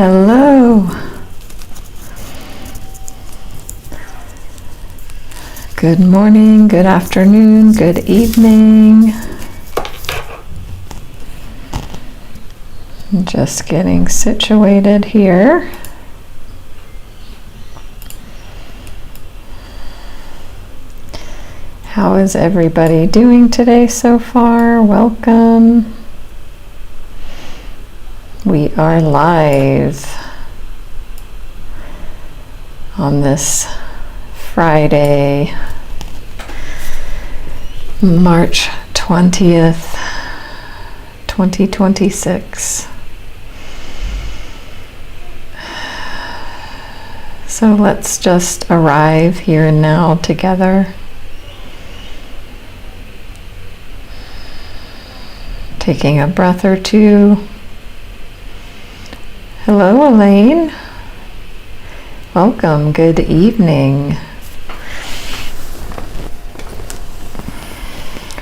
Hello. Good morning, good afternoon, good evening. Just getting situated here. How is everybody doing today so far? Welcome. We are live on this Friday, March 20th, 2026. So let's just arrive here and now together. Taking a breath or two. Hello, Elaine. Welcome. Good evening.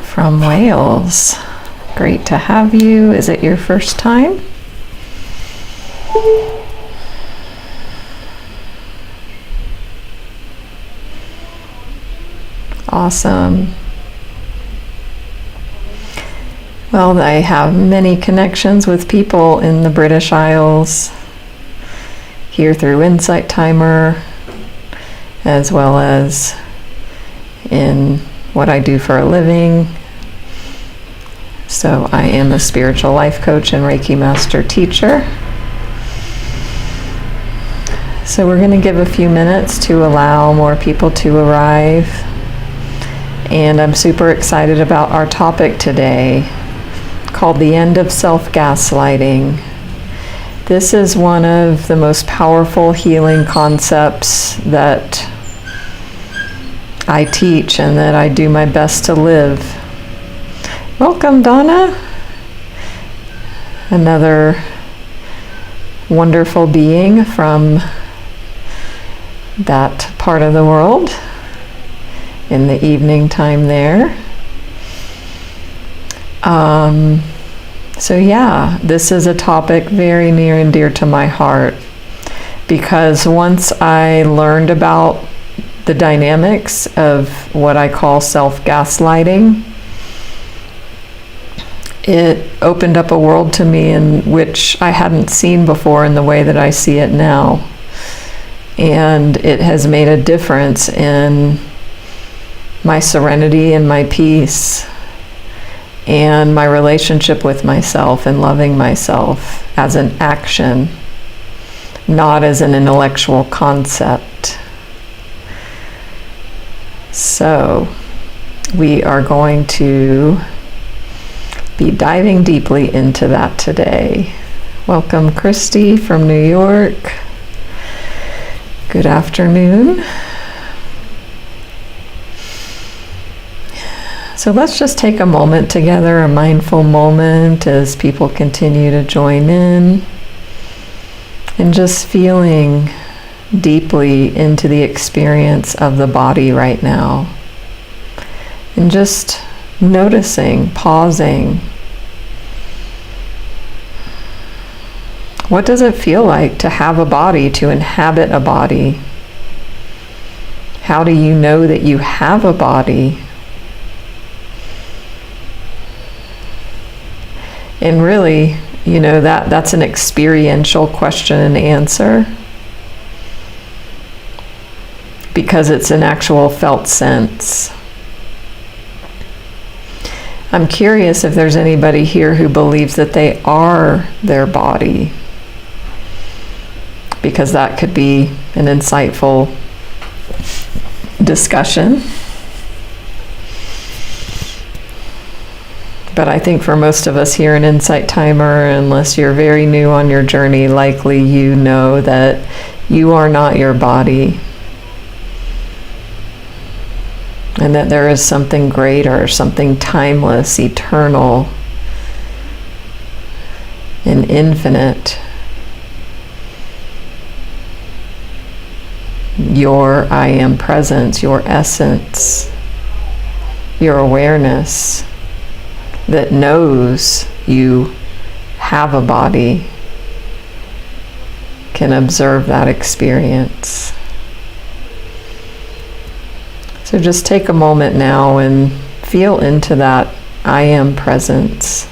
From Wales. Great to have you. Is it your first time? Awesome. Well, I have many connections with people in the British Isles, here through Insight Timer, as well as in what I do for a living. So I am a spiritual life coach and Reiki master teacher. So we're going to give a few minutes to allow more people to arrive. And I'm super excited about our topic today, called the End of Self-Gaslighting. This is one of the most powerful healing concepts that I teach and that I do my best to live. Welcome, Donna. Another wonderful being from that part of the world in the evening time there. So yeah, this is a topic very near and dear to my heart, because once I learned about the dynamics of what I call self-gaslighting, it opened up a world to me in which I hadn't seen before in the way that I see it now. And it has made a difference in my serenity and my peace and my relationship with myself and loving myself as an action, not as an intellectual concept. So we are going to be diving deeply into that today. Welcome, Christy from New York. Good afternoon. So let's just take a moment together, a mindful moment, as people continue to join in, and just feeling deeply into the experience of the body right now. And just noticing, pausing. What does it feel like to have a body, to inhabit a body? How do you know that you have a body? And really, that's an experiential question and answer, because it's an actual felt sense. I'm curious if there's anybody here who believes that they are their body, because that could be an insightful discussion. But I think for most of us here in Insight Timer, unless you're very new on your journey, likely you know that you are not your body. And that there is something greater, something timeless, eternal, and infinite. Your I am presence, your essence, your awareness that knows you have a body can observe that experience. So just take a moment now and feel into that I am presence.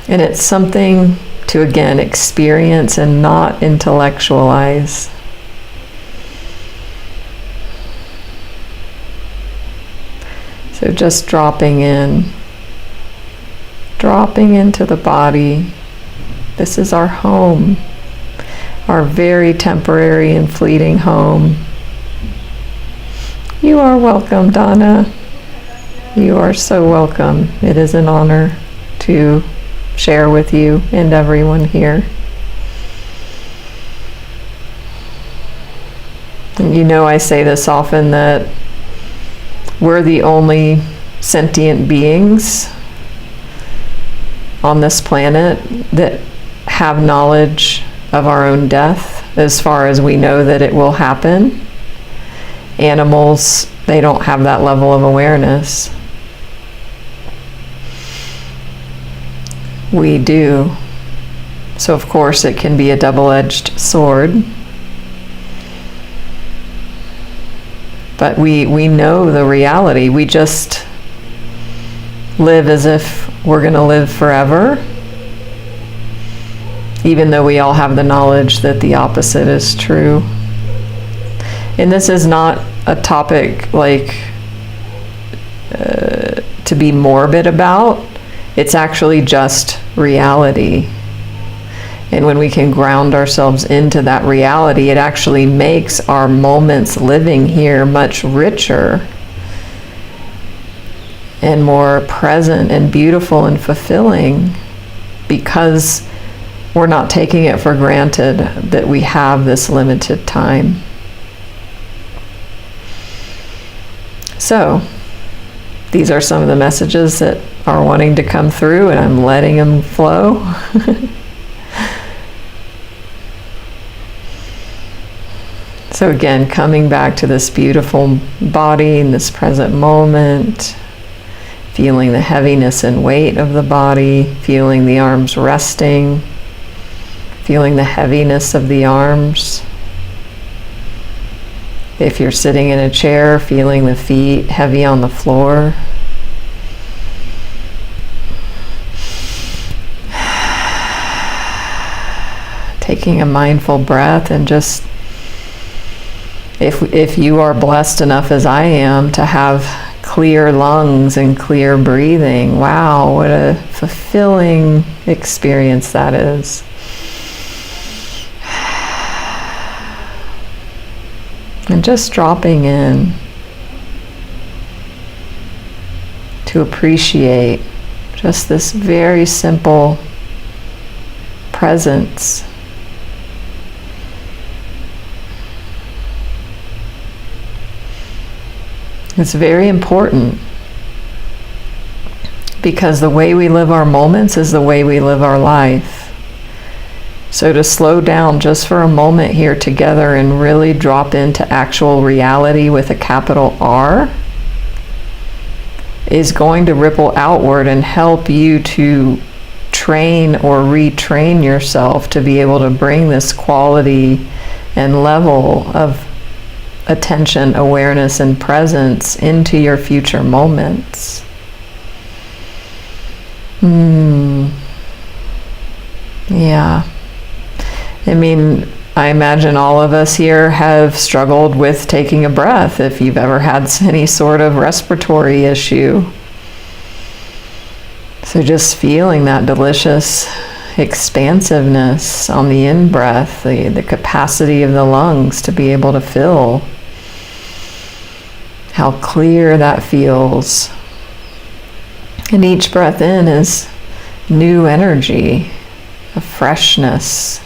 And it's something to, again, experience and not intellectualize. So just dropping into the body. This is our home, our very temporary and fleeting home. You are welcome, Donna. You are so welcome. It is an honor to share with you and everyone here. And you know, I say this often, that we're the only sentient beings on this planet that have knowledge of our own death, as far as we know that it will happen. Animals, they don't have that level of awareness. We do. So of course it can be a double-edged sword. But we know the reality. We just live as if we're going to live forever, even though we all have the knowledge that the opposite is true. And this is not a topic like to be morbid about. It's actually just reality. And when we can ground ourselves into that reality, it actually makes our moments living here much richer and more present and beautiful and fulfilling, because we're not taking it for granted that we have this limited time. So, these are some of the messages that are wanting to come through, and I'm letting them flow. So again, coming back to this beautiful body in this present moment, feeling the heaviness and weight of the body, feeling the arms resting, feeling the heaviness of the arms. If you're sitting in a chair, feeling the feet heavy on the floor. Taking a mindful breath, and just, if you are blessed enough as I am to have clear lungs and clear breathing, wow, what a fulfilling experience that is. And just dropping in to appreciate just this very simple presence. It's very important, because the way we live our moments is the way we live our life. So to slow down just for a moment here together and really drop into actual reality with a capital R is going to ripple outward and help you to train or retrain yourself to be able to bring this quality and level of attention, awareness, and presence into your future moments. Yeah. I mean, I imagine all of us here have struggled with taking a breath if you've ever had any sort of respiratory issue. So just feeling that delicious expansiveness on the in-breath, the capacity of the lungs to be able to fill, how clear that feels. And each breath in is new energy, a freshness.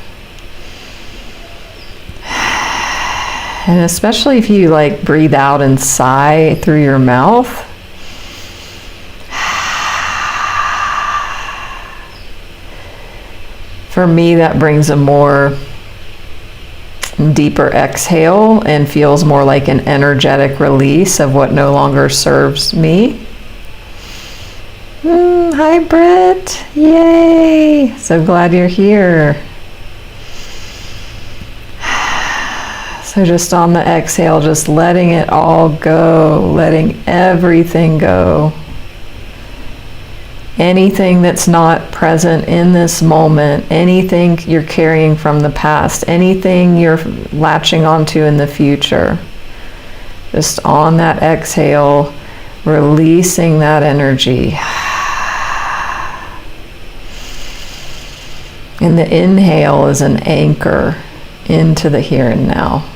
And especially if you like breathe out and sigh through your mouth, for me that brings a more deeper exhale and feels more like an energetic release of what no longer serves me. Hi, Britt. Yay. So glad you're here. So just on the exhale, just letting it all go, letting everything go. Anything that's not present in this moment, anything you're carrying from the past, anything you're latching onto in the future. Just on that exhale, releasing that energy. And the inhale is an anchor into the here and now.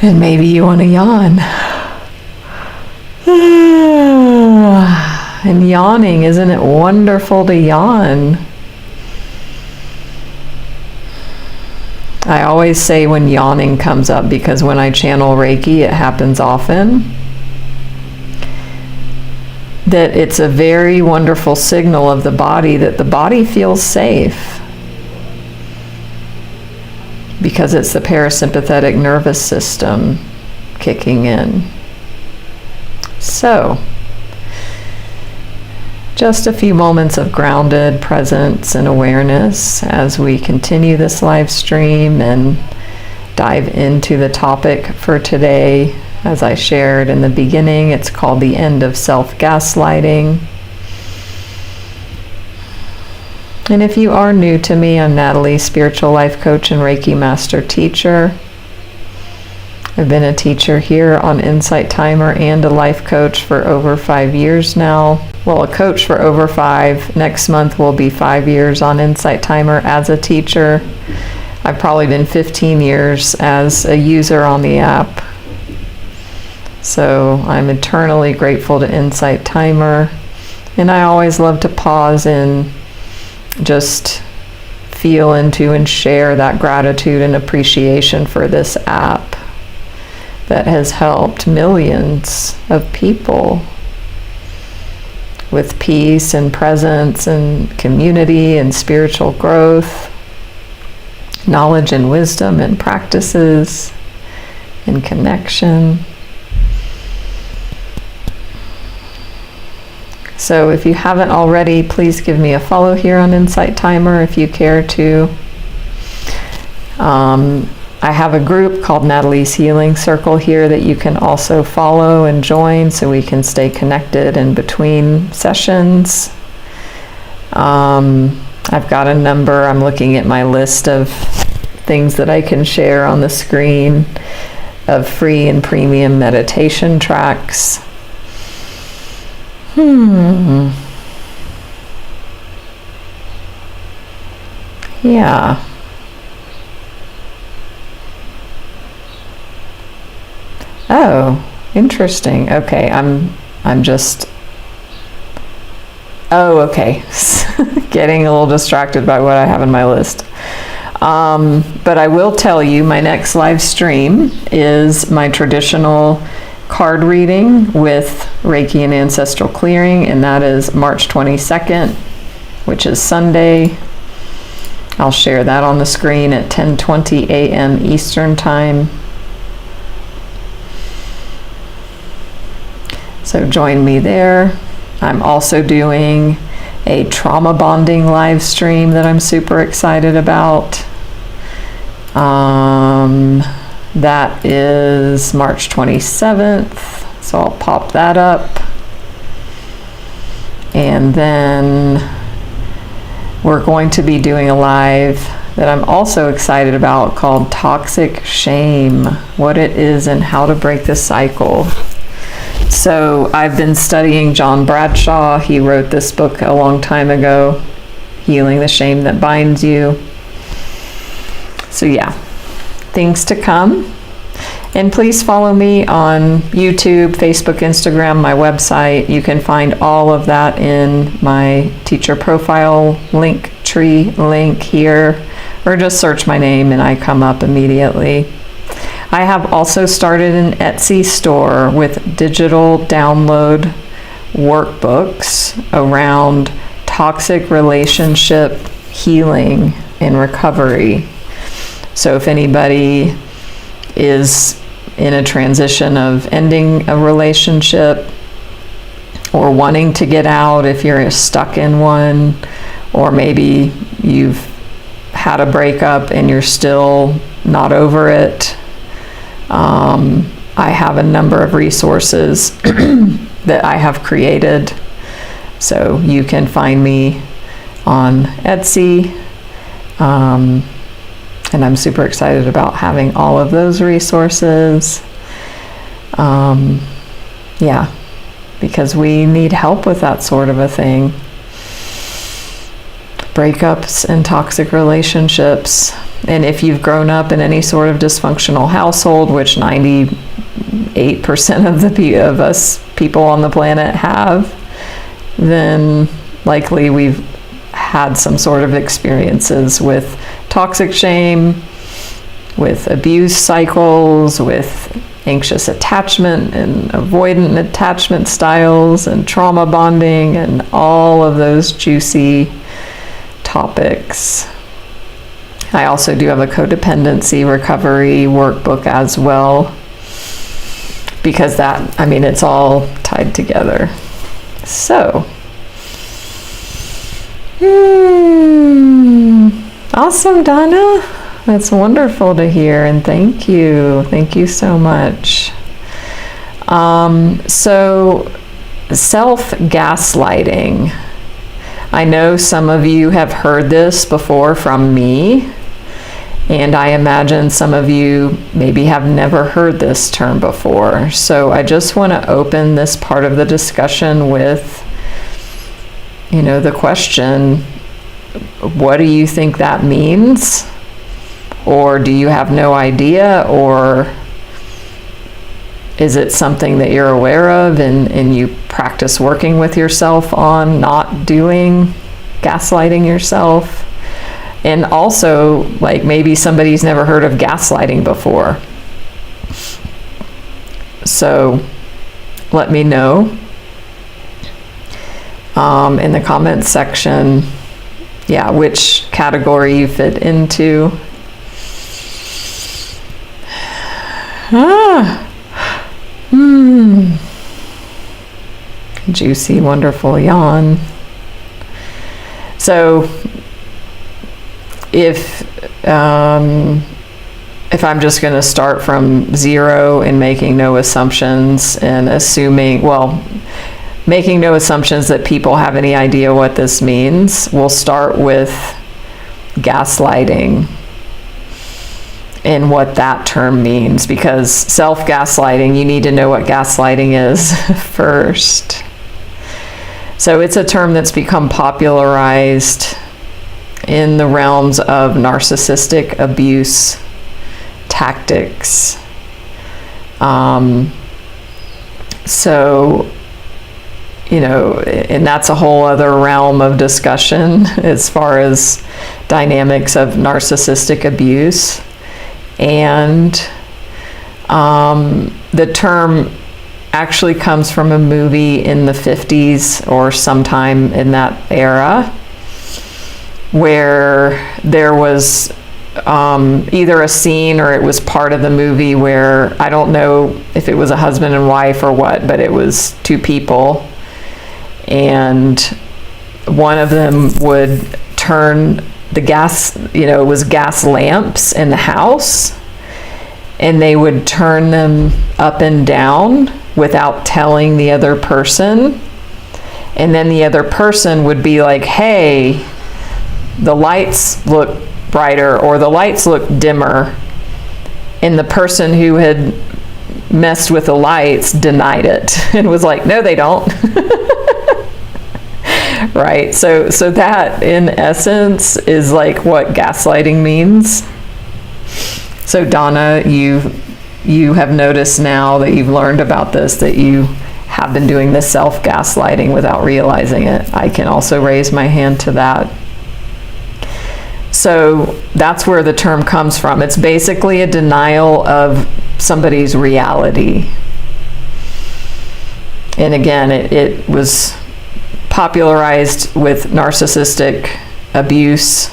And maybe you want to yawn. And yawning, isn't it wonderful to yawn? I always say when yawning comes up, because when I channel Reiki, it happens often, that it's a very wonderful signal of the body that the body feels safe. Because it's the parasympathetic nervous system kicking in. So, just a few moments of grounded presence and awareness as we continue this live stream and dive into the topic for today. As I shared in the beginning, it's called the End of Self-Gaslighting. And if you are new to me, I'm Natalie, spiritual life coach and Reiki master teacher. I've been a teacher here on Insight Timer and a life coach for over 5 years now. Well, a coach for over 5. Next month will be 5 years on Insight Timer as a teacher. I've probably been 15 years as a user on the app. So I'm eternally grateful to Insight Timer. And I always love to pause and just feel into and share that gratitude and appreciation for this app that has helped millions of people with peace and presence and community and spiritual growth, knowledge and wisdom and practices and connection. So if you haven't already, please give me a follow here on Insight Timer if you care to. I have a group called Natalie's Healing Circle here that you can also follow and join so we can stay connected in between sessions. I've got a number. I'm looking at my list of things that I can share on the screen of free and premium meditation tracks. Yeah. Oh, interesting. Okay, I'm just, okay. Getting a little distracted by what I have in my list. But I will tell you, my next live stream is my traditional card reading with Reiki and Ancestral Clearing, and that is March 22nd, which is Sunday. I'll share that on the screen at 10:20 a.m. Eastern Time. So join me there. I'm also doing a trauma bonding live stream that I'm super excited about. That is March 27th, so I'll pop that up. And then we're going to be doing a live that I'm also excited about called Toxic Shame, what it is and how to break the cycle. So I've been studying John Bradshaw. He wrote this book a long time ago, Healing the Shame That Binds You. So yeah, things to come. And please follow me on YouTube, Facebook, Instagram, my website. You can find all of that in my teacher profile link tree link here, or just search my name and I come up immediately. I have also started an Etsy store with digital download workbooks around toxic relationship healing and recovery. So if anybody is in a transition of ending a relationship, or wanting to get out if you're stuck in one, or maybe you've had a breakup and you're still not over it. I have a number of resources that I have created. So you can find me on Etsy. And I'm super excited about having all of those resources. Yeah, because we need help with that sort of a thing. Breakups and toxic relationships. And if you've grown up in any sort of dysfunctional household, which 98% of us people on the planet have, then likely we've had some sort of experiences with toxic shame, with abuse cycles, with anxious attachment and avoidant attachment styles and trauma bonding and all of those juicy topics. I also do have a codependency recovery workbook as well, because it's all tied together. So, awesome, Donna. That's wonderful to hear, and thank you. Thank you so much. So, self-gaslighting. I know some of you have heard this before from me, and I imagine some of you maybe have never heard this term before. So I just want to open this part of the discussion with, the question, what do you think that means? Or do you have no idea? Or is it something that you're aware of and you practice working with yourself on not doing gaslighting yourself? And also, maybe somebody's never heard of gaslighting before. So let me know in the comments section, which category you fit into. Juicy, wonderful yawn. So if I'm just going to start from zero and making no assumptions and making no assumptions that people have any idea what this means, we'll start with gaslighting and what that term means, because self-gaslighting, you need to know what gaslighting is first. So it's a term that's become popularized in the realms of narcissistic abuse tactics. And that's a whole other realm of discussion as far as dynamics of narcissistic abuse. And the term actually comes from a movie in the 50s or sometime in that era, where there was either a scene or it was part of the movie where, I don't know if it was a husband and wife or what, but it was two people, and one of them would turn the gas, it was gas lamps in the house, and they would turn them up and down without telling the other person. And then the other person would be like, hey, the lights look brighter or the lights look dimmer. And the person who had messed with the lights denied it and was like, no, they don't. Right? So that in essence is like what gaslighting means. So Donna, you have noticed now that you've learned about this, that you have been doing this self-gaslighting without realizing it. I can also raise my hand to that. So that's where the term comes from. It's basically a denial of somebody's reality. And again, it was popularized with narcissistic abuse,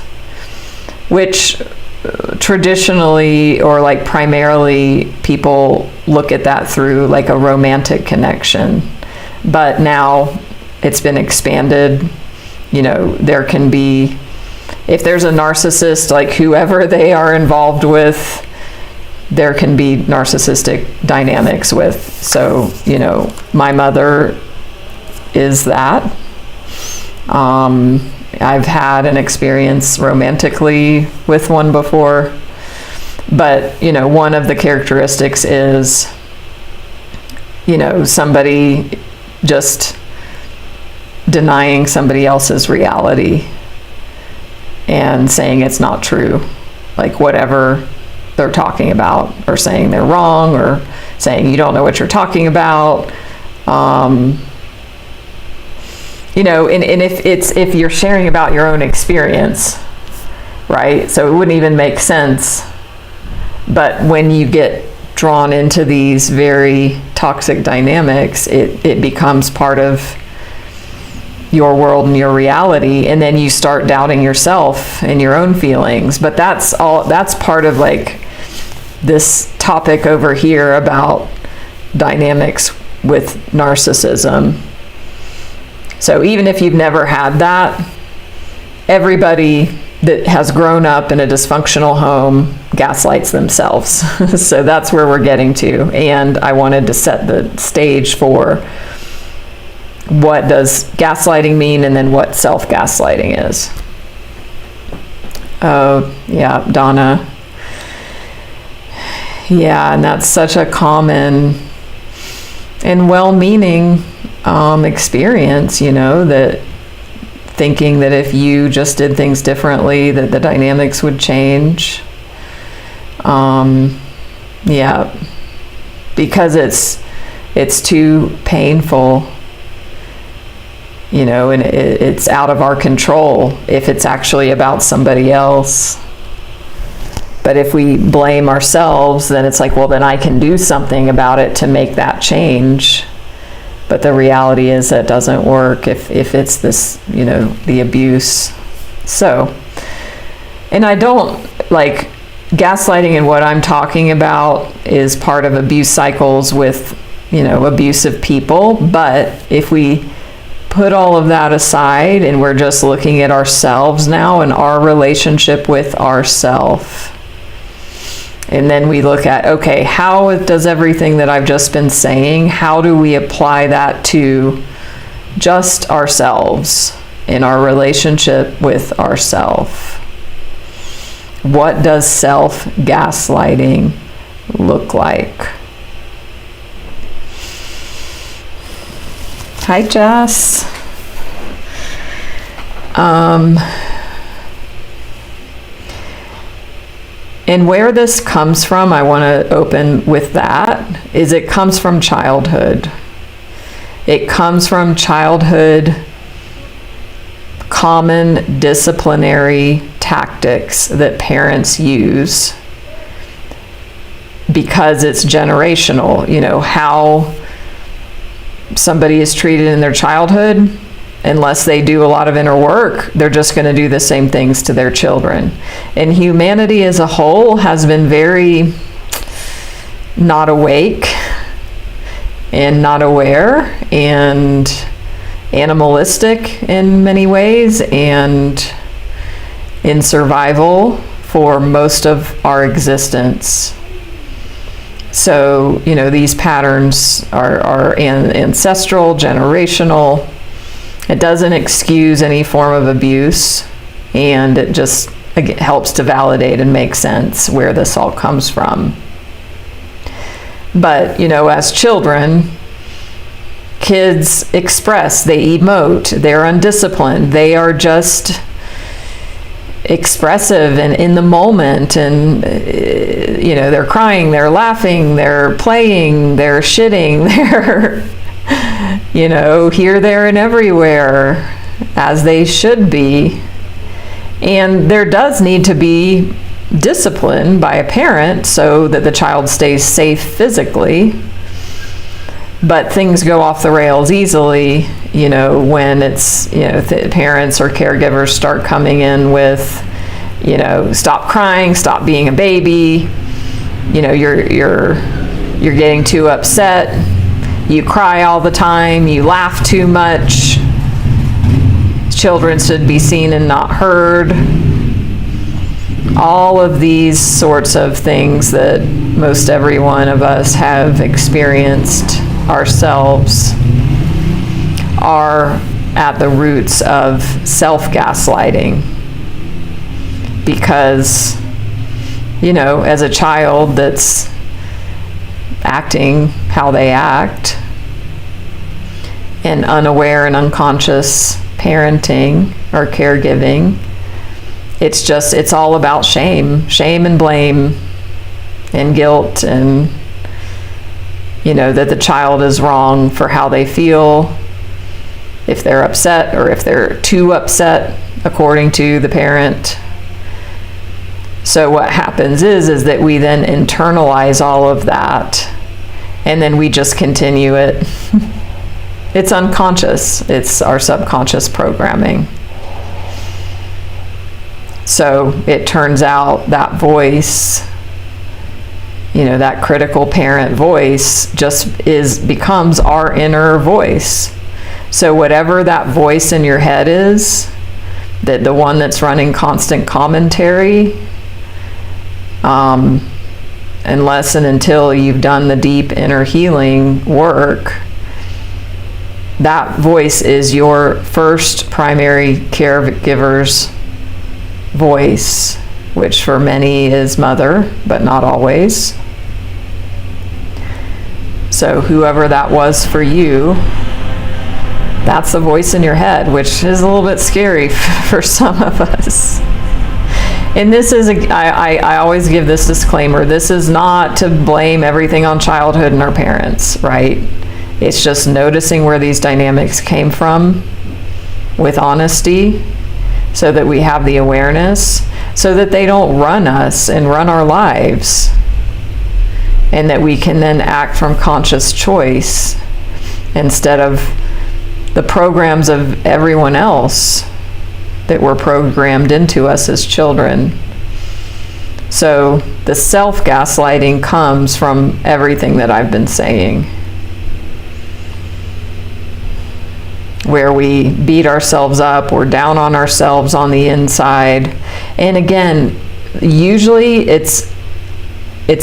which traditionally or primarily people look at that through a romantic connection. but now it's been expanded. There can be, if there's a narcissist, like whoever they are involved with, there can be narcissistic dynamics with. So, my mother is that. I've had an experience romantically with one before, but, one of the characteristics is, somebody just denying somebody else's reality and saying it's not true, like whatever they're talking about, or saying they're wrong, or saying you don't know what you're talking about. And if you're sharing about your own experience, right? So it wouldn't even make sense. But when you get drawn into these very toxic dynamics, it becomes part of your world and your reality, and then you start doubting yourself and your own feelings. But that's part of like this topic over here about dynamics with narcissism. So even if you've never had that, everybody that has grown up in a dysfunctional home gaslights themselves. So that's where we're getting to. And I wanted to set the stage for what does gaslighting mean, and then what self-gaslighting is. Oh, yeah, Donna. Yeah, and that's such a common and well-meaning experience, that thinking that if you just did things differently, that the dynamics would change. Yeah, because it's too painful. And it's out of our control if it's actually about somebody else. But if we blame ourselves, then it's like, well, then I can do something about it to make that change. But the reality is that doesn't work if it's this, the abuse. So, and I don't, like, gaslighting and what I'm talking about is part of abuse cycles with, abusive people. But if we put all of that aside and we're just looking at ourselves now and our relationship with ourself, and then we look at, okay, how does everything that I've just been saying, how do we apply that to just ourselves in our relationship with ourselves? What does self-gaslighting look like? Hi, Jess. And where this comes from, I want to open with that, is it comes from childhood. It comes from childhood common disciplinary tactics that parents use because it's generational. How somebody is treated in their childhood, unless they do a lot of inner work, they're just going to do the same things to their children. And humanity as a whole has been very not awake and not aware and animalistic in many ways and in survival for most of our existence. So, these patterns are ancestral, generational. It doesn't excuse any form of abuse, and it just helps to validate and make sense where this all comes from. But, as children, kids express, they emote, they're undisciplined, they are just expressive and in the moment, and they're crying, they're laughing, they're playing, they're shitting, they're here, there, and everywhere, as they should be. And there does need to be discipline by a parent so that the child stays safe physically. But things go off the rails easily, when it's, parents or caregivers start coming in with, stop crying, stop being a baby, you're getting too upset. you cry all the time, you laugh too much, children should be seen and not heard. All of these sorts of things that most every one of us have experienced ourselves are at the roots of self-gaslighting. Because, as a child that's acting how they act, and unaware and unconscious parenting or caregiving, it's all about shame and blame and guilt, and that the child is wrong for how they feel, if they're upset or if they're too upset according to the parent. So what happens is that we then internalize all of that, and then we just continue it. It's unconscious. It's our subconscious programming. So it turns out that voice, that critical parent voice becomes our inner voice. So whatever that voice in your head is, that the one that's running constant commentary, unless and until you've done the deep inner healing work, that voice is your first primary caregiver's voice, which for many is mother, but not always. So whoever that was for you, that's the voice in your head, which is a little bit scary for some of us. And this is, I always give this disclaimer, this is not to blame everything on childhood and our parents, right? It's just noticing where these dynamics came from with honesty, so that we have the awareness, so that they don't run us and run our lives, and that we can then act from conscious choice instead of the programs of everyone else that were programmed into us as children. So the self-gaslighting comes from everything that I've been saying, where we beat ourselves up, we're down on ourselves on the inside. And again, usually it's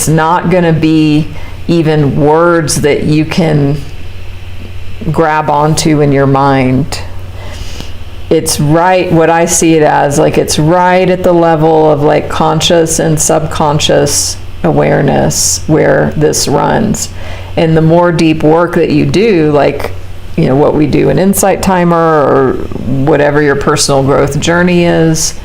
not going to be even words that you can grab onto in your mind. It's right, what I see it as, like it's right at the level of like conscious and subconscious awareness where this runs. And the more deep work that you do, like what we do in Insight Timer or whatever your personal growth journey is,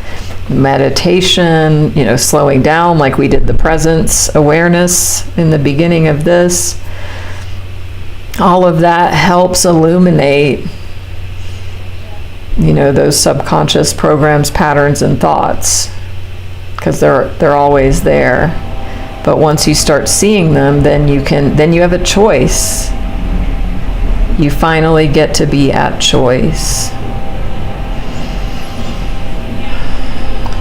meditation, slowing down like we did the presence awareness in the beginning of this, all of that helps illuminate, those subconscious programs, patterns, and thoughts, because they're always there. But once you start seeing them, then you have a choice. You finally get to be at choice.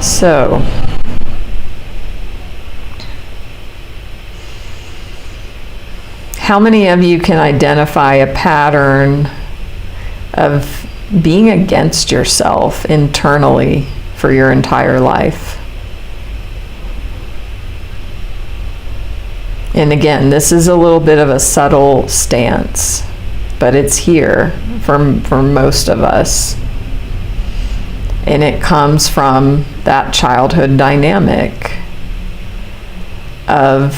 So, how many of you can identify a pattern of being against yourself internally for your entire life? And again, this is a little bit of a subtle stance, but it's here for most of us. And it comes from that childhood dynamic of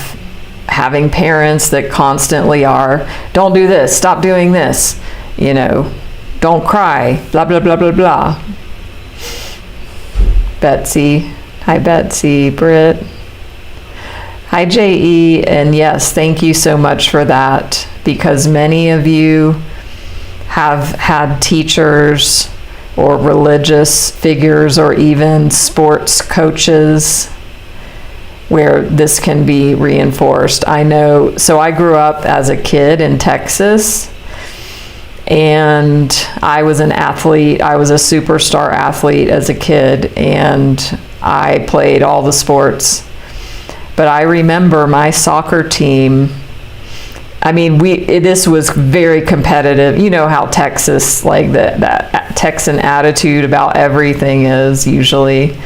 having parents that constantly are, don't do this, stop doing this, don't cry, blah, blah, blah, blah, blah. Betsy, hi Betsy, Britt. Hi JE, and yes, thank you so much for that, because many of you have had teachers or religious figures or even sports coaches where this can be reinforced. I know, so I grew up as a kid in Texas, and I was an athlete. I was a superstar athlete as a kid, and I played all the sports. But I remember my soccer team I mean, this was very competitive. You know how Texas, like that Texan attitude about everything is usually.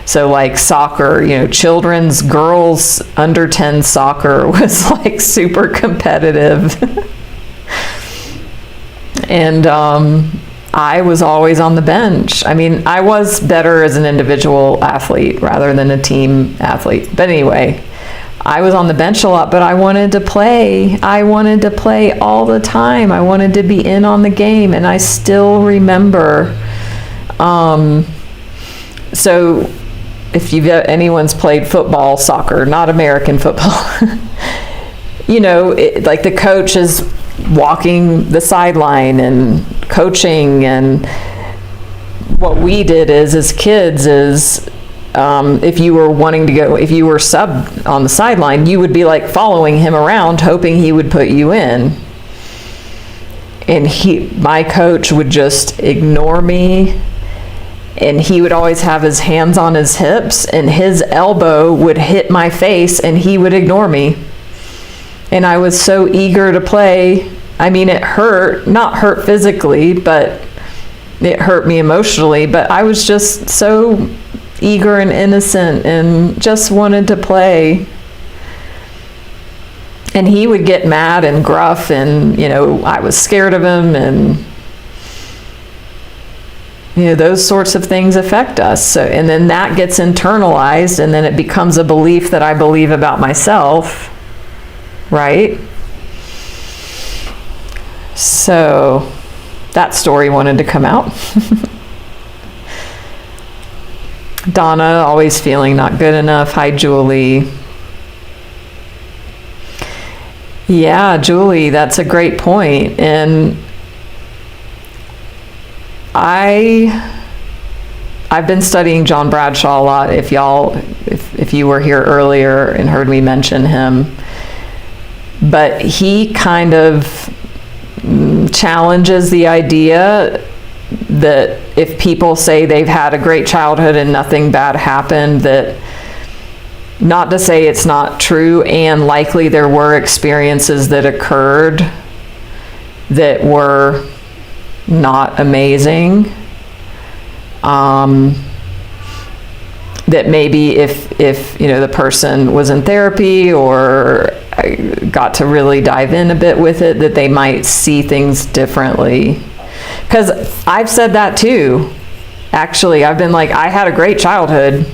So like soccer, you know, children's, girls under 10 soccer was like super competitive. And I was always on the bench. I mean, I was better as an individual athlete rather than a team athlete. But anyway, I was on the bench a lot, but I wanted to play. I wanted to play all the time. I wanted to be in on the game. And I still remember, so if anyone's played football, soccer, not American football, you know, like the coach is walking the sideline and coaching, and what we did as kids is, if you were sub on the sideline, you would be like following him around, hoping he would put you in. And my coach would just ignore me, and he would always have his hands on his hips, and his elbow would hit my face, and he would ignore me. And I was so eager to play. I mean, it hurt, not hurt physically, but it hurt me emotionally. But I was just so eager and innocent and just wanted to play. And he would get mad and gruff, and, you know, I was scared of him, and, you know, those sorts of things affect us. So, and then that gets internalized, and then it becomes a belief that I believe about myself, right? So that story wanted to come out. Donna, always feeling not good enough. Hi, Julie. Yeah, Julie, that's a great point. And I've been studying John Bradshaw a lot. If you were here earlier and heard me mention him, but he kind of challenges the idea that if people say they've had a great childhood and nothing bad happened, that not to say it's not true, and likely there were experiences that occurred that were not amazing. That maybe if you know, the person was in therapy or got to really dive in a bit with it, that they might see things differently. Because I've said that too. Actually, I've been like, I had a great childhood.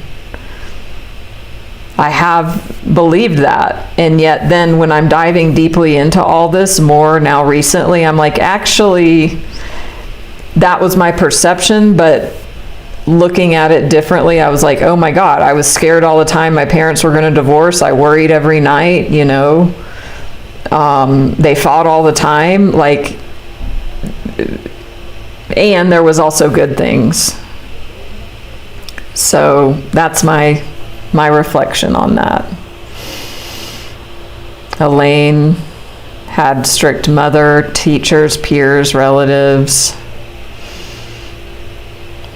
I have believed that. And yet then when I'm diving deeply into all this more now recently, I'm like, actually, that was my perception, but looking at it differently, I was like, oh my God, I was scared all the time. My parents were going to divorce. I worried every night, you know. They fought all the time, like, and there was also good things. So that's my reflection on that. Elaine had strict mother, teachers, peers, relatives.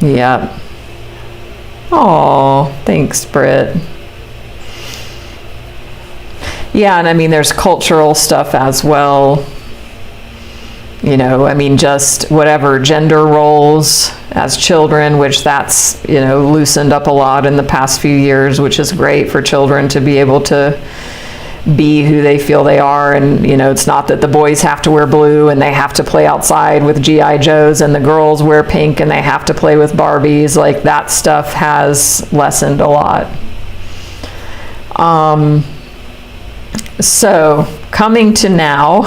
Yep. Oh, thanks, Britt. Yeah, and I mean, there's cultural stuff as well. You know, I mean, just whatever gender roles as children, which that's, you know, loosened up a lot in the past few years, which is great for children to be able to be who they feel they are. And, you know, it's not that the boys have to wear blue and they have to play outside with G.I. Joes, and the girls wear pink and they have to play with Barbies. Like, that stuff has lessened a lot. So coming to now,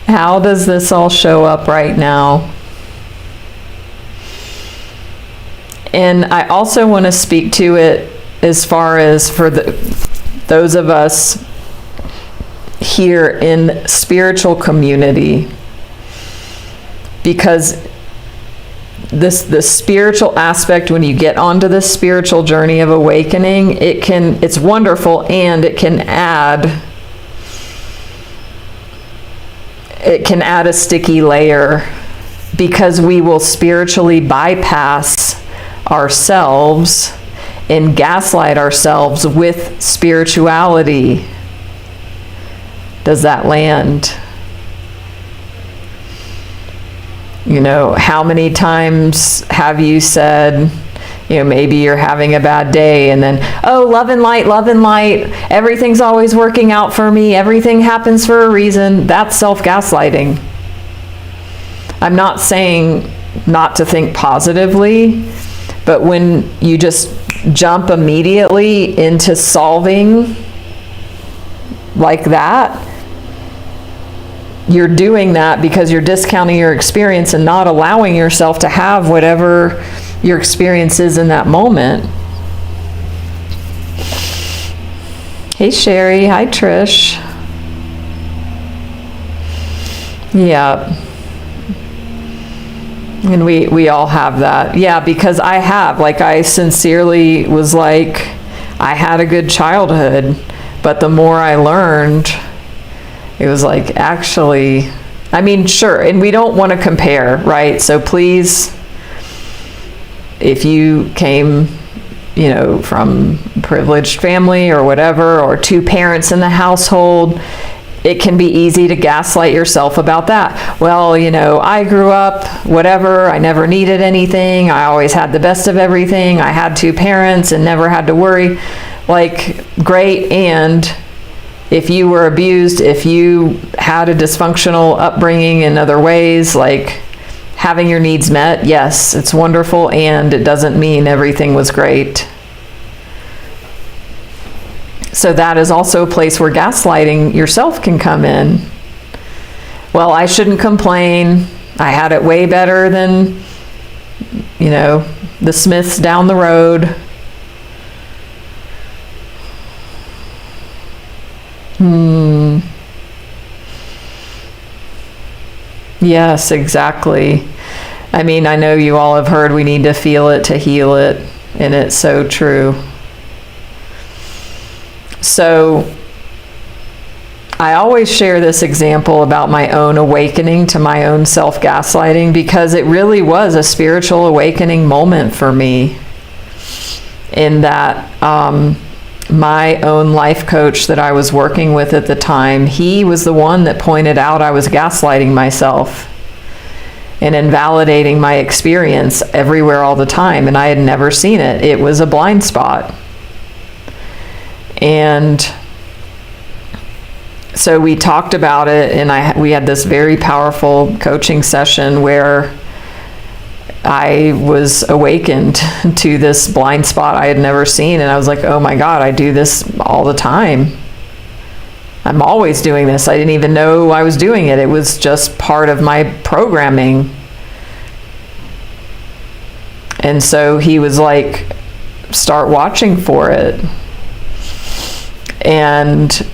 how does this all show up right now? And I also want to speak to it as far as for those of us here in spiritual community, because the spiritual aspect, when you get onto this spiritual journey of awakening, it's wonderful, and it can add a sticky layer, because we will spiritually bypass ourselves and gaslight ourselves with spirituality. does that land? You know, how many times have you said, you know, maybe you're having a bad day and then, oh, love and light, everything's always working out for me, everything happens for a reason. That's self-gaslighting. I'm not saying not to think positively, but when you just jump immediately into solving like that, you're doing that because you're discounting your experience and not allowing yourself to have whatever your experience is in that moment. Hey Sherry, hi Trish. Yeah. And we all have that. Yeah, because I sincerely was like, I had a good childhood, but the more I learned, it was like, actually, I mean, sure, and we don't want to compare, right? So please, if you came, you know, from a privileged family or whatever, or two parents in the household, it can be easy to gaslight yourself about that. Well, you know, I grew up, whatever, I never needed anything, I always had the best of everything, I had two parents and never had to worry. Like, great, and if you were abused, if you had a dysfunctional upbringing in other ways, like having your needs met, yes, it's wonderful, and it doesn't mean everything was great. So that is also a place where gaslighting yourself can come in. Well, I shouldn't complain. I had it way better than, you know, the Smiths down the road. Yes, exactly. I mean, I know you all have heard we need to feel it to heal it, and it's so true. So I always share this example about my own awakening to my own self-gaslighting, because it really was a spiritual awakening moment for me, in that my own life coach that I was working with at the time, he was the one that pointed out I was gaslighting myself and invalidating my experience everywhere all the time, and I had never seen it. It was a blind spot. And so we talked about it, and we had this very powerful coaching session where I was awakened to this blind spot I had never seen, and I was like, oh my God, I do this all the time. I'm always doing this. I didn't even know I was doing it. It was just part of my programming. And so he was like, start watching for it. And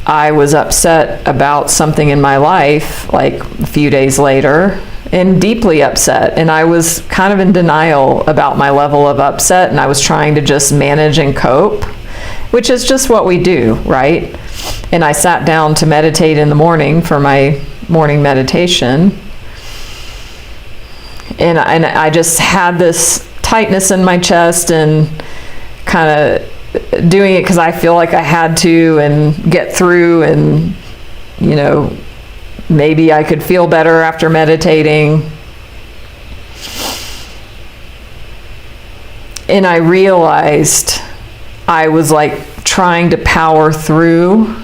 I was upset about something in my life like a few days later, and deeply upset, and I was kind of in denial about my level of upset, and I was trying to just manage and cope, which is just what we do, right? And I sat down to meditate in the morning for my morning meditation, and I just had this tightness in my chest, and kind of doing it because I feel like I had to and get through, and you know, maybe I could feel better after meditating. And I realized I was like trying to power through,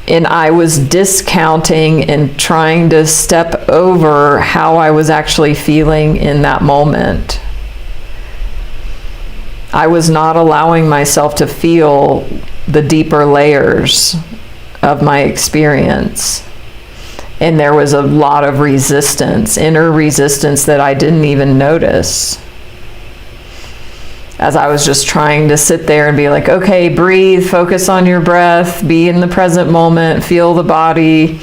and I was discounting and trying to step over how I was actually feeling in that moment. I was not allowing myself to feel the deeper layers of my experience. And there was a lot of resistance, inner resistance, that I didn't even notice, as I was just trying to sit there and be like, okay, breathe, focus on your breath, be in the present moment, feel the body.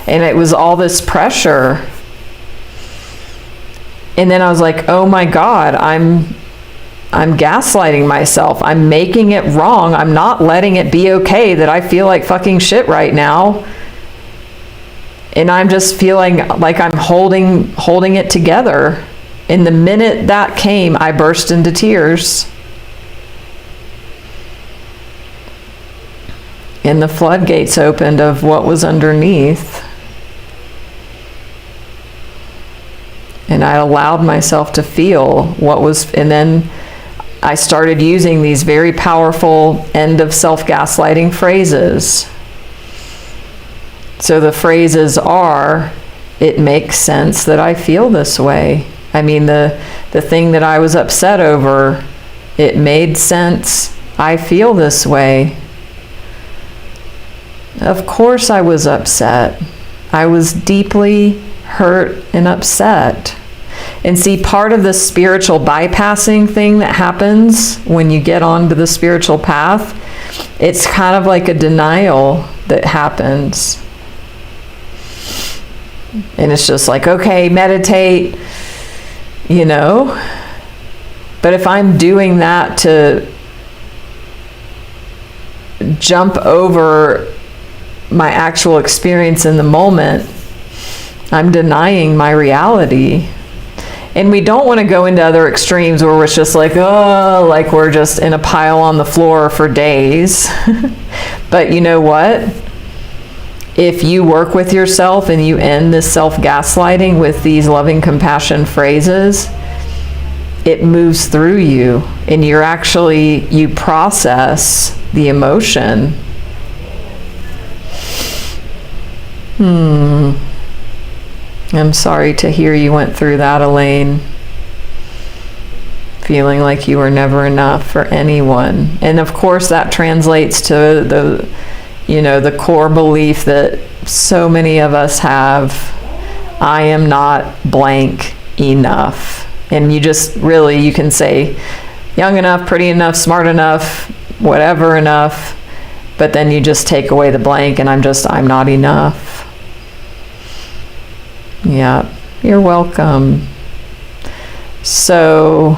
And it was all this pressure. And then I was like, oh my God, I'm gaslighting myself. I'm making it wrong. I'm not letting it be okay that I feel like fucking shit right now. And I'm just feeling like I'm holding it together. And the minute that came, I burst into tears. and the floodgates opened of what was underneath. And I allowed myself to feel what was, and then I started using these very powerful end of self-gaslighting phrases. So the phrases are, it makes sense that I feel this way. I mean, the thing that I was upset over, it made sense. I feel this way. Of course I was upset. I was deeply hurt and upset. And see, part of the spiritual bypassing thing that happens when you get onto the spiritual path, it's kind of like a denial that happens. And it's just like, okay, meditate, you know. But if I'm doing that to jump over my actual experience in the moment, I'm denying my reality. And we don't want to go into other extremes where it's just like, oh, like we're just in a pile on the floor for days. But you know what? If you work with yourself and you end this self-gaslighting with these loving compassion phrases, it moves through you, and you process the emotion. I'm sorry to hear you went through that, Elaine. Feeling like you were never enough for anyone. And of course that translates to the core belief that so many of us have, I am not blank enough. And you can say young enough, pretty enough, smart enough, whatever enough, but then you just take away the blank and I'm not enough. Yeah, you're welcome. So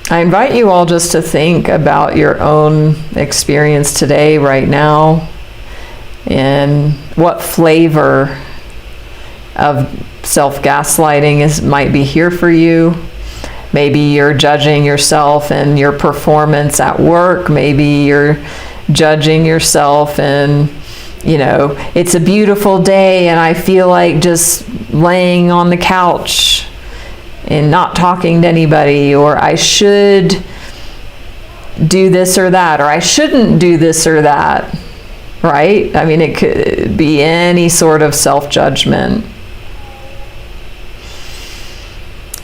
I invite you all just to think about your own experience today, right now, and what flavor of self-gaslighting might be here for you. Maybe you're judging yourself and your performance at work. Maybe you're judging yourself and, it's a beautiful day and I feel like just laying on the couch and not talking to anybody, or I should do this or that, or I shouldn't do this or that, right? I mean, it could be any sort of self-judgment,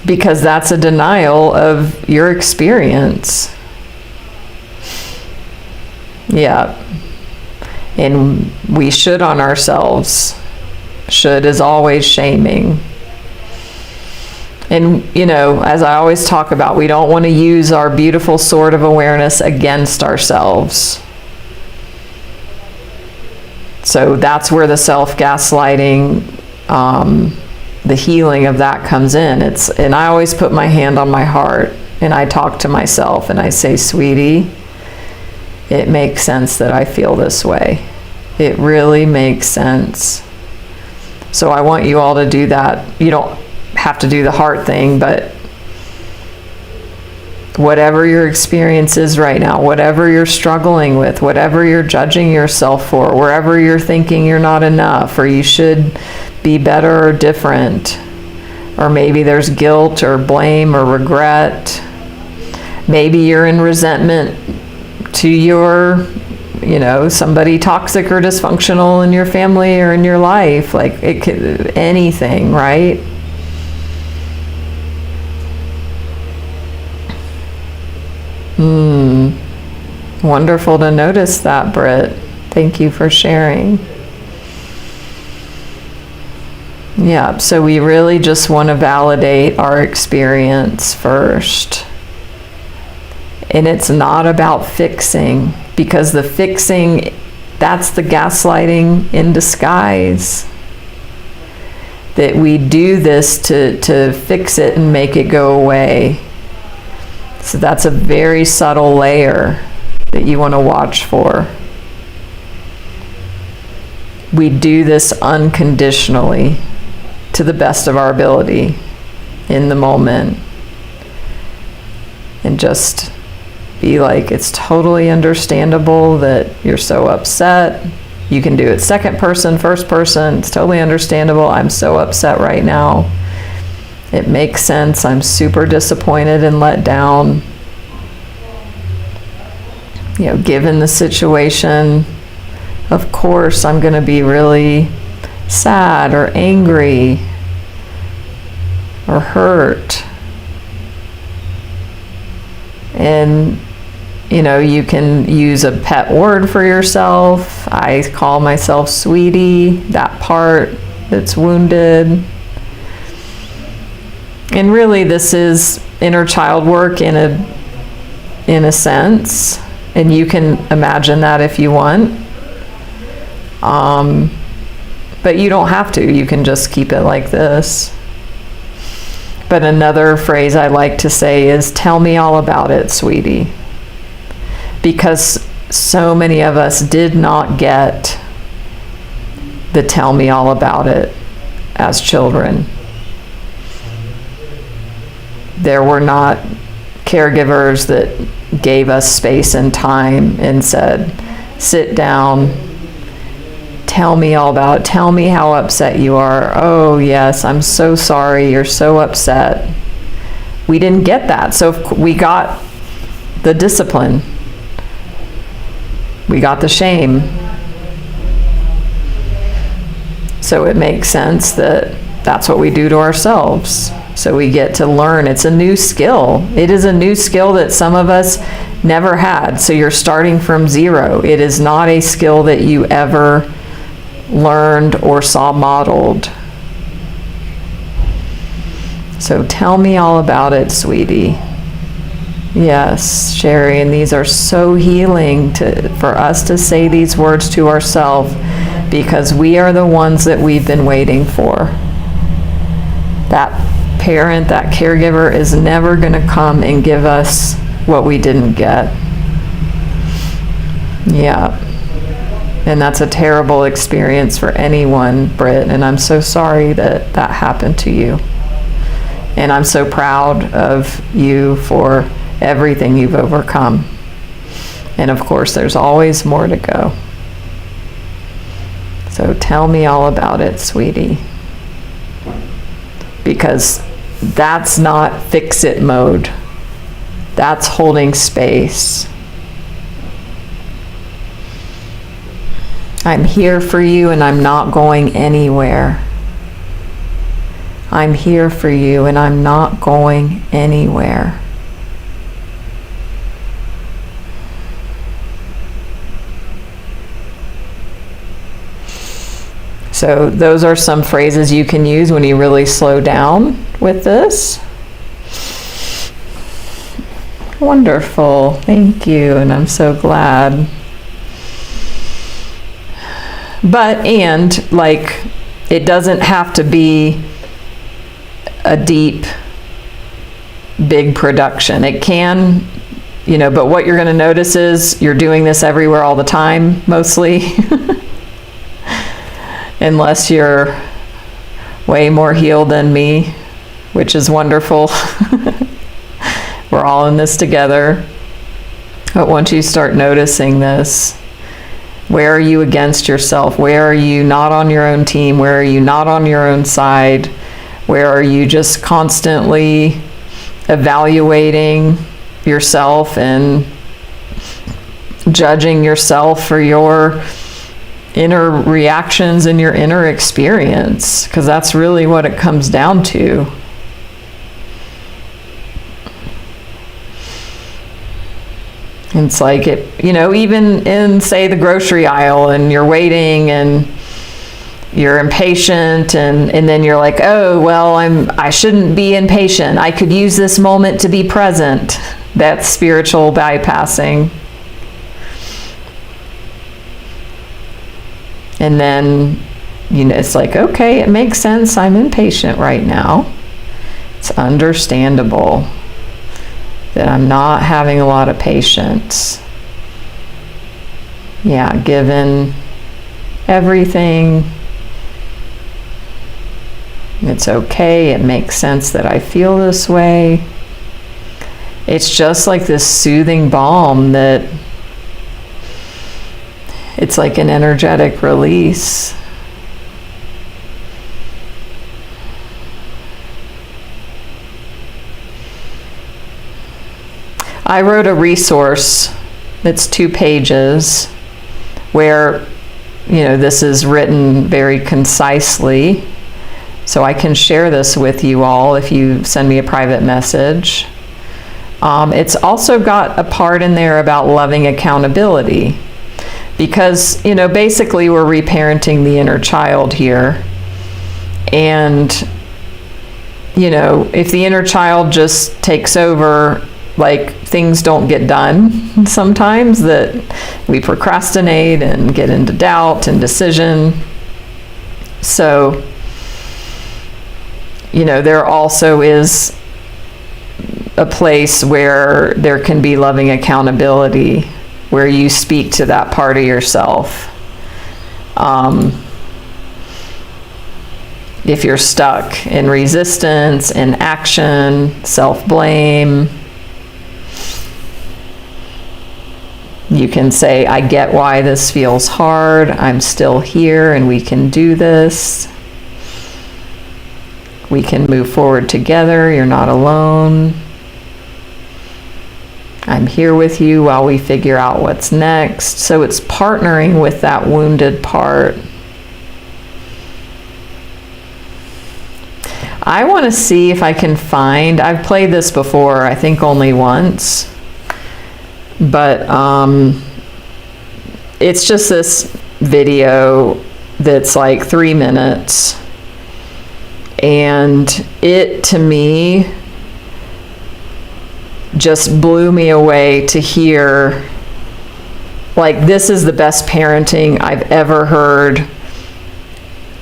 because that's a denial of your experience. Yeah. And we should on ourselves. Should is always shaming. And, as I always talk about, we don't want to use our beautiful sword of awareness against ourselves. So that's where the self-gaslighting, the healing of that comes in. And I always put my hand on my heart and I talk to myself and I say, sweetie, it makes sense that I feel this way. It really makes sense. So I want you all to do that. You don't have to do the heart thing, but whatever your experience is right now, whatever you're struggling with, whatever you're judging yourself for, wherever you're thinking you're not enough, or you should be better or different, or maybe there's guilt or blame or regret. Maybe you're in resentment to your, somebody toxic or dysfunctional in your family or in your life. Like, it could anything, right? Wonderful to notice that, Britt. Thank you for sharing. Yeah, so we really just want to validate our experience first. And it's not about fixing, because the fixing, that's the gaslighting in disguise. That we do this to fix it and make it go away. So that's a very subtle layer that you want to watch for. We do this unconditionally, to the best of our ability, in the moment. And just be like, it's totally understandable that you're so upset. You can do it second person, first person. It's totally understandable. I'm so upset right now. It makes sense. I'm super disappointed and let down. You know, given the situation, of course, I'm going to be really sad or angry or hurt. And, you know, you can use a pet word for yourself. I call myself sweetie, that part that's wounded. And really, this is inner child work in a sense. And you can imagine that if you want. But you don't have to. You can just keep it like this. But another phrase I like to say is, tell me all about it, sweetie. Because so many of us did not get the tell me all about it as children. There were not caregivers that gave us space and time and said, sit down, tell me all about it. Tell me how upset you are. Oh, yes, I'm so sorry. You're so upset. We didn't get that. So we got the discipline. We got the shame. So it makes sense that that's what we do to ourselves. So we get to learn. It's a new skill. It is a new skill that some of us never had. So you're starting from zero. It is not a skill that you ever learned or saw modeled. So tell me all about it, sweetie. Yes, Sherry, and these are so healing for us to say these words to ourselves, because we are the ones that we've been waiting for. That parent, that caregiver is never going to come and give us what we didn't get. Yeah. And that's a terrible experience for anyone, Britt, and I'm so sorry that that happened to you. And I'm so proud of you for everything you've overcome. And of course, there's always more to go. So tell me all about it, sweetie. Because that's not fix-it mode. That's holding space. I'm here for you and I'm not going anywhere. I'm here for you and I'm not going anywhere. So those are some phrases you can use when you really slow down with this. Wonderful. Thank you. And I'm so glad. It doesn't have to be a deep, big production. It can, but what you're going to notice is you're doing this everywhere all the time, mostly. Unless you're way more healed than me, which is wonderful. We're all in this together. But once you start noticing this, where are you against yourself? Where are you not on your own team? Where are you not on your own side? Where are you just constantly evaluating yourself and judging yourself for your inner reactions and your inner experience? Because that's really what it comes down to. It's like even in, say, the grocery aisle, and you're waiting and you're impatient, and then you're like, oh, well, I shouldn't be impatient. I could use this moment to be present. That's spiritual bypassing. And then, it's like, okay, it makes sense. I'm impatient right now. It's understandable that I'm not having a lot of patience. Yeah, given everything, it's okay. It makes sense that I feel this way. it's just like this soothing balm that it's like an energetic release. I wrote a resource that's 2 pages where, this is written very concisely. So I can share this with you all if you send me a private message. It's also got a part in there about loving accountability. Because, basically we're reparenting the inner child here. And, if the inner child just takes over, like things don't get done sometimes, that we procrastinate and get into doubt and decision. So, there also is a place where there can be loving accountability, where you speak to that part of yourself. If you're stuck in resistance, in action, self-blame, you can say, I get why this feels hard. I'm still here and we can do this. We can move forward together. You're not alone. I'm here with you while we figure out what's next. So it's partnering with that wounded part. I want to see if I can find, I've played this before, I think only once, but it's just this video that's like 3 minutes, and it, to me, just blew me away to hear, like, this is the best parenting I've ever heard.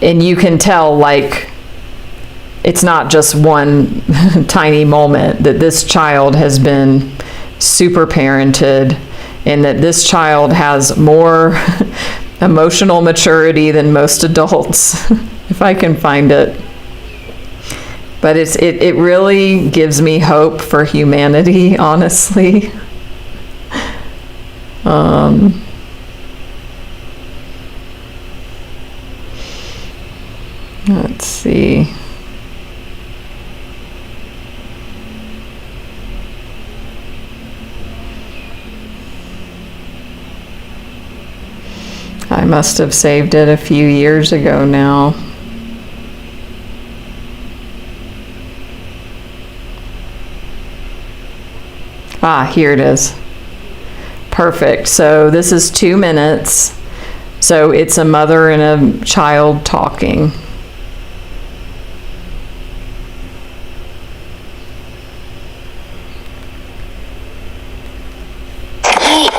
And you can tell, like, it's not just one tiny moment, that this child has been super parented, and that this child has more emotional maturity than most adults, if I can find it. But it really gives me hope for humanity, honestly. Let's see. I must have saved it a few years ago now. Here it is. Perfect. So this is 2 minutes. So it's a mother and a child talking.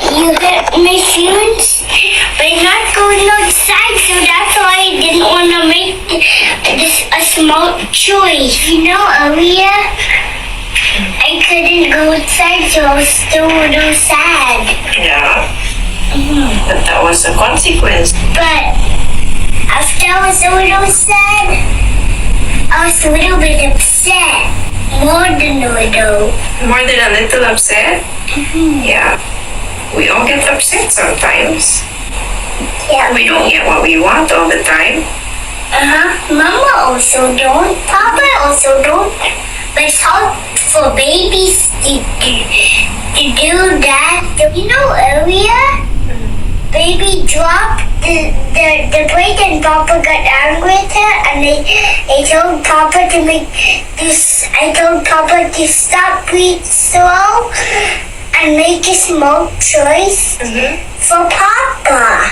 You hurt my feelings by not going outside, so that's why I didn't want to make this a small choice. Earlier I couldn't go outside, so I was still a little sad. Yeah. But that was a consequence. But after I was a little sad, I was a little bit upset. More than a little. More than a little upset? Yeah. We all get upset sometimes. Yeah. We don't get what we want all the time. Mama also don't. Papa also don't. But it's hard for babies to do that. Earlier, baby dropped the plate and Papa got angry at her, and they told Papa to make this. I told Papa to stop breathe slow and make a small choice for Papa.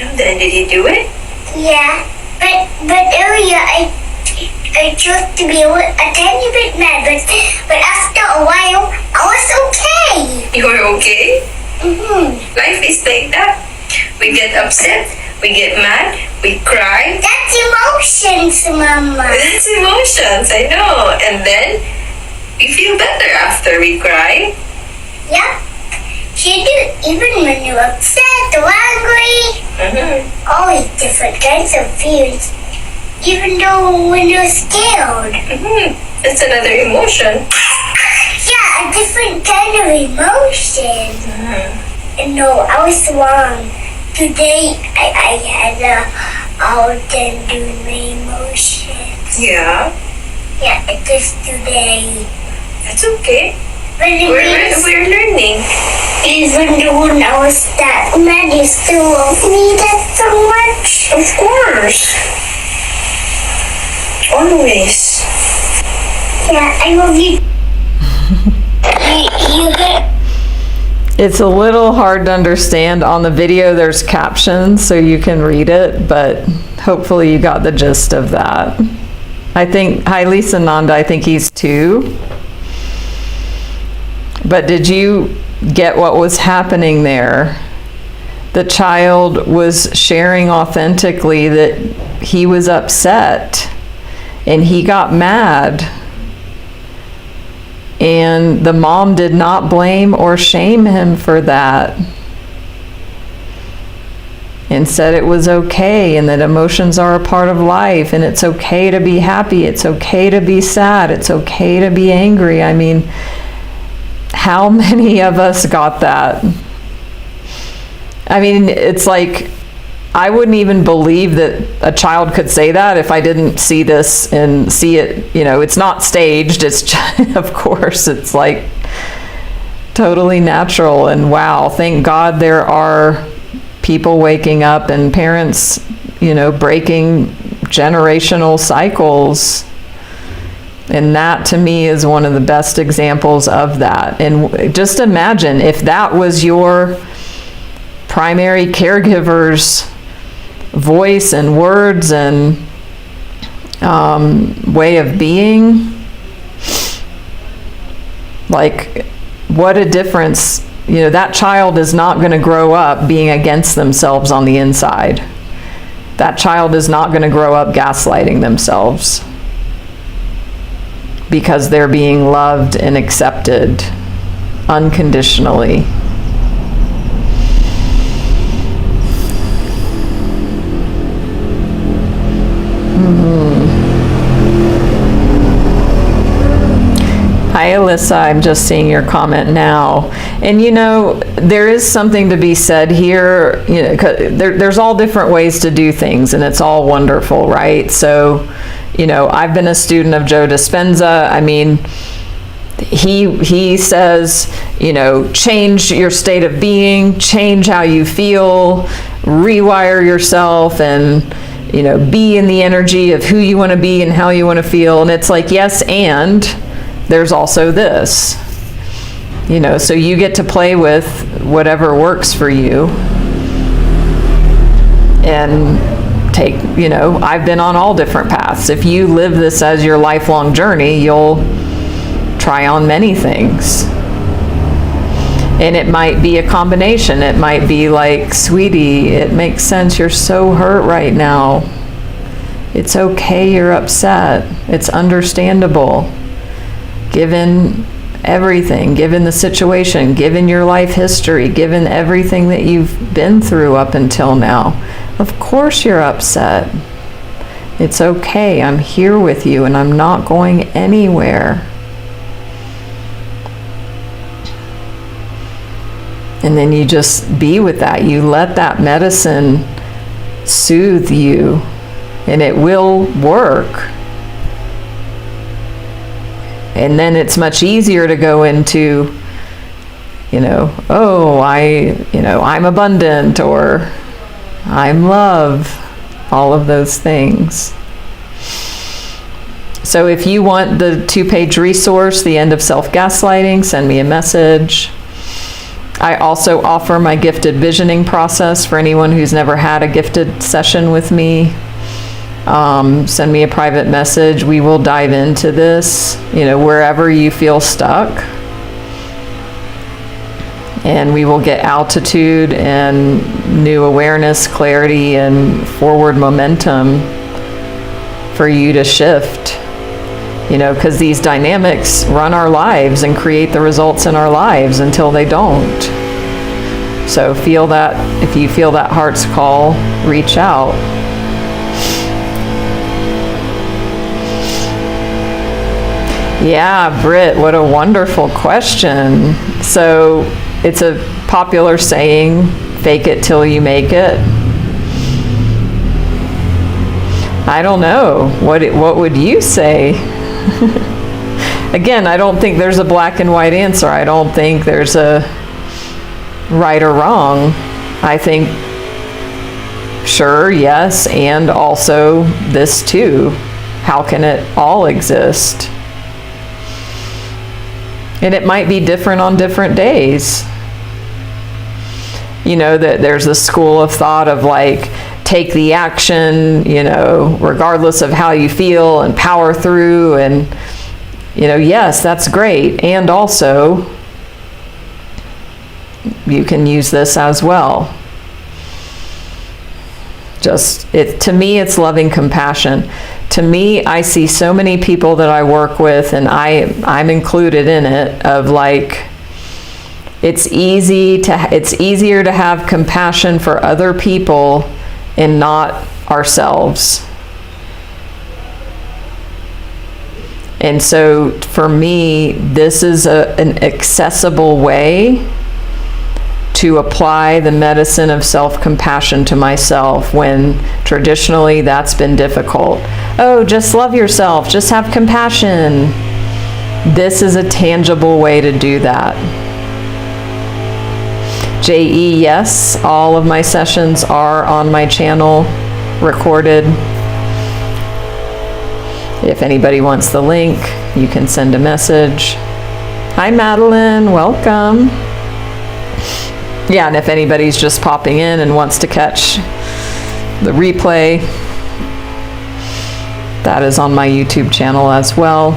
And then did he do it? Yeah, but earlier I chose to be a tiny bit mad, but after a while I was okay. You were okay? Life is like that. We get upset, we get mad, we cry. That's emotions, Mama. That's emotions, I know. And then we feel better after we cry. Yeah. You do, even when you're upset or angry. Always different kinds of feelings. Even though when you're scared. It's another emotion. Yeah, a different kind of emotion. No, I was wrong. Today, I had all the new emotions. Yeah, Yeah, it is today. that's okay. But it means, We're learning. even when I was that mad, you still love me that so much? Of course. Always. Yeah, I love you. you get... It's a little hard to understand. On the video, there's captions, so you can read it, but hopefully you got the gist of that. I think, hi Lisa Nanda, I think he's 2. But did you get what was happening there? The child was sharing authentically that he was upset and he got mad. And the mom did not blame or shame him for that, and said it was okay and that emotions are a part of life and it's okay to be happy, it's okay to be sad, it's okay to be angry. I mean, how many of us got that? I mean, it's like, I wouldn't even believe that a child could say that if I didn't see this and see it, you know, it's not staged, it's of course, it's like totally natural. And wow, thank God there are people waking up and parents, you know, breaking generational cycles. And that to me is one of the best examples of that. And just imagine if that was your primary caregiver's voice and words and way of being. Like, what a difference. You know, that child is not going to grow up being against themselves on the inside. That child is not going to grow up gaslighting themselves because they're being loved and accepted unconditionally. Hi, Alyssa. I'm just seeing your comment now. And you know, there is something to be said here. You know, there's all different ways to do things, and it's all wonderful, right? So, you know, I've been a student of Joe Dispenza. I mean, he says, you know, change your state of being, change how you feel, rewire yourself, and, you know, be in the energy of who you want to be and how you want to feel. And it's like, yes, and there's also this, you know, so you get to play with whatever works for you and take, you know, I've been on all different paths. If you live this as your lifelong journey, you'll try on many things. And it might be a combination. It might be like, sweetie, it makes sense. You're so hurt right now. It's okay. You're upset. It's understandable. Given everything, given the situation, given your life history, given everything that you've been through up until now, of course you're upset. It's okay. I'm here with you and I'm not going anywhere. And then you just be with that. You let that medicine soothe you, and it will work. And then it's much easier to go into, you know, oh, I'm abundant, or I'm love, all of those things. So if you want the 2-page resource, The End of Self-Gaslighting, send me a message. I also offer my gifted visioning process for anyone who's never had a gifted session with me. Send me a private message. We will dive into this, you know, wherever you feel stuck. And we will get altitude and new awareness, clarity, and forward momentum for you to shift. You know, because these dynamics run our lives and create the results in our lives until they don't. So feel that, if you feel that heart's call, reach out. Yeah, Britt, what a wonderful question. So it's a popular saying, fake it till you make it. I don't know. What would you say? Again, I don't think there's a black and white answer. I don't think there's a right or wrong. I think, sure, yes, and also this too. How can it all exist? And it might be different on different days. You know, that there's a school of thought of like, take the action, you know, regardless of how you feel, and power through, and, you know, yes, that's great. And also, you can use this as well. To me, it's loving compassion. To me, I see so many people that I work with, and I'm included in it, of like, it's easier to have compassion for other people and not ourselves. And so for me, this is an accessible way to apply the medicine of self-compassion to myself, when traditionally that's been difficult. Oh, just love yourself, just have compassion. This is a tangible way to do that. JE, yes, all of my sessions are on my channel, recorded. If anybody wants the link, you can send a message. Hi, Madeline, welcome. Yeah, and if anybody's just popping in and wants to catch the replay, that is on my YouTube channel as well.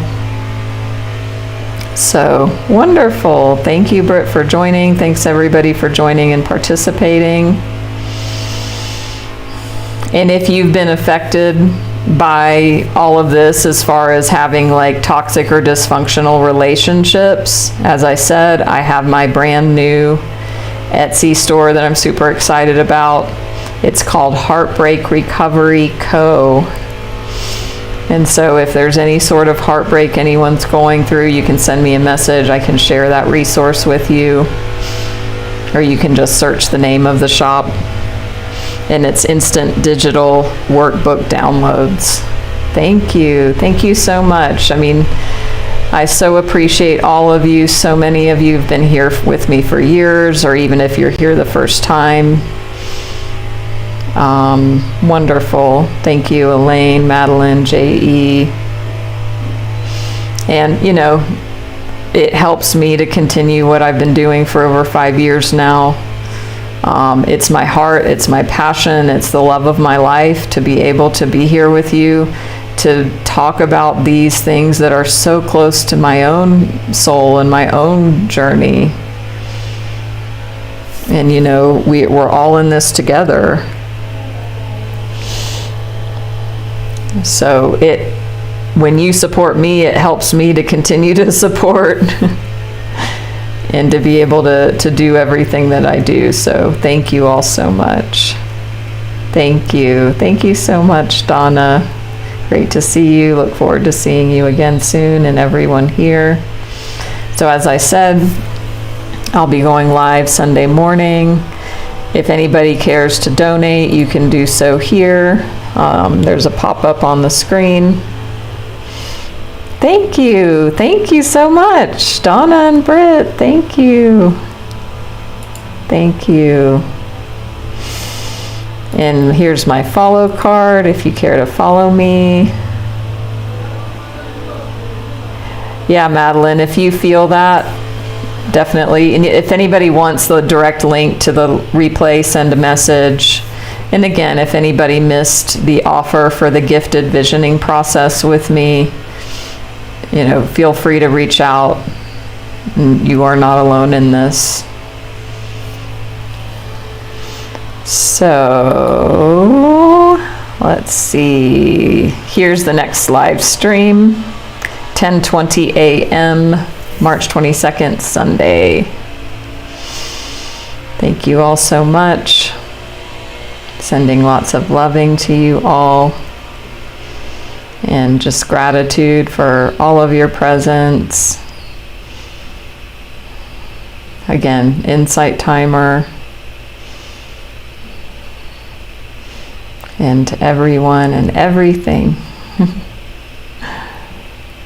So wonderful. Thank you, Britt, for joining. Thanks everybody for joining and participating. And if you've been affected by all of this, as far as having like toxic or dysfunctional relationships, as I said, I have my brand new Etsy store that I'm super excited about. It's called Heartbreak Recovery Co. And so if there's any sort of heartbreak anyone's going through, you can send me a message. I can share that resource with you. Or you can just search the name of the shop, and it's instant digital workbook downloads. Thank you. Thank you so much. I mean, I so appreciate all of you. So many of you have been here with me for years, or even if you're here the first time. Wonderful. Thank you, Elaine, Madeline, JE. And, you know, it helps me to continue what I've been doing for over 5 years now. It's my heart, it's my passion, it's the love of my life to be able to be here with you, to talk about these things that are so close to my own soul and my own journey. And, you know, we're all in this together. So when you support me, it helps me to continue to support and to be able to do everything that I do. So thank you all so much. Thank you. Thank you so much, Donna. Great to see you. Look forward to seeing you again soon, and everyone here. So as I said, I'll be going live Sunday morning. If anybody cares to donate, you can do so here. There's a pop-up on the screen. Thank you. Thank you so much, Donna and Britt. Thank you. Thank you. And here's my follow card if you care to follow me. Yeah, Madeline, if you feel that, definitely. And if anybody wants the direct link to the replay, send a message. And again, if anybody missed the offer for the gifted visioning process with me, you know, feel free to reach out. You are not alone in this. So, let's see. Here's the next live stream. 10:20 a.m., March 22nd, Sunday. Thank you all so much. Sending lots of loving to you all. And just gratitude for all of your presence. Again, insight timer. And everyone and everything.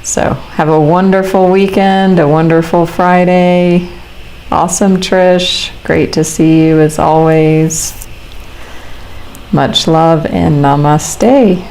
So have a wonderful weekend, a wonderful Friday. Awesome, Trish. Great to see you as always. Much love and namaste.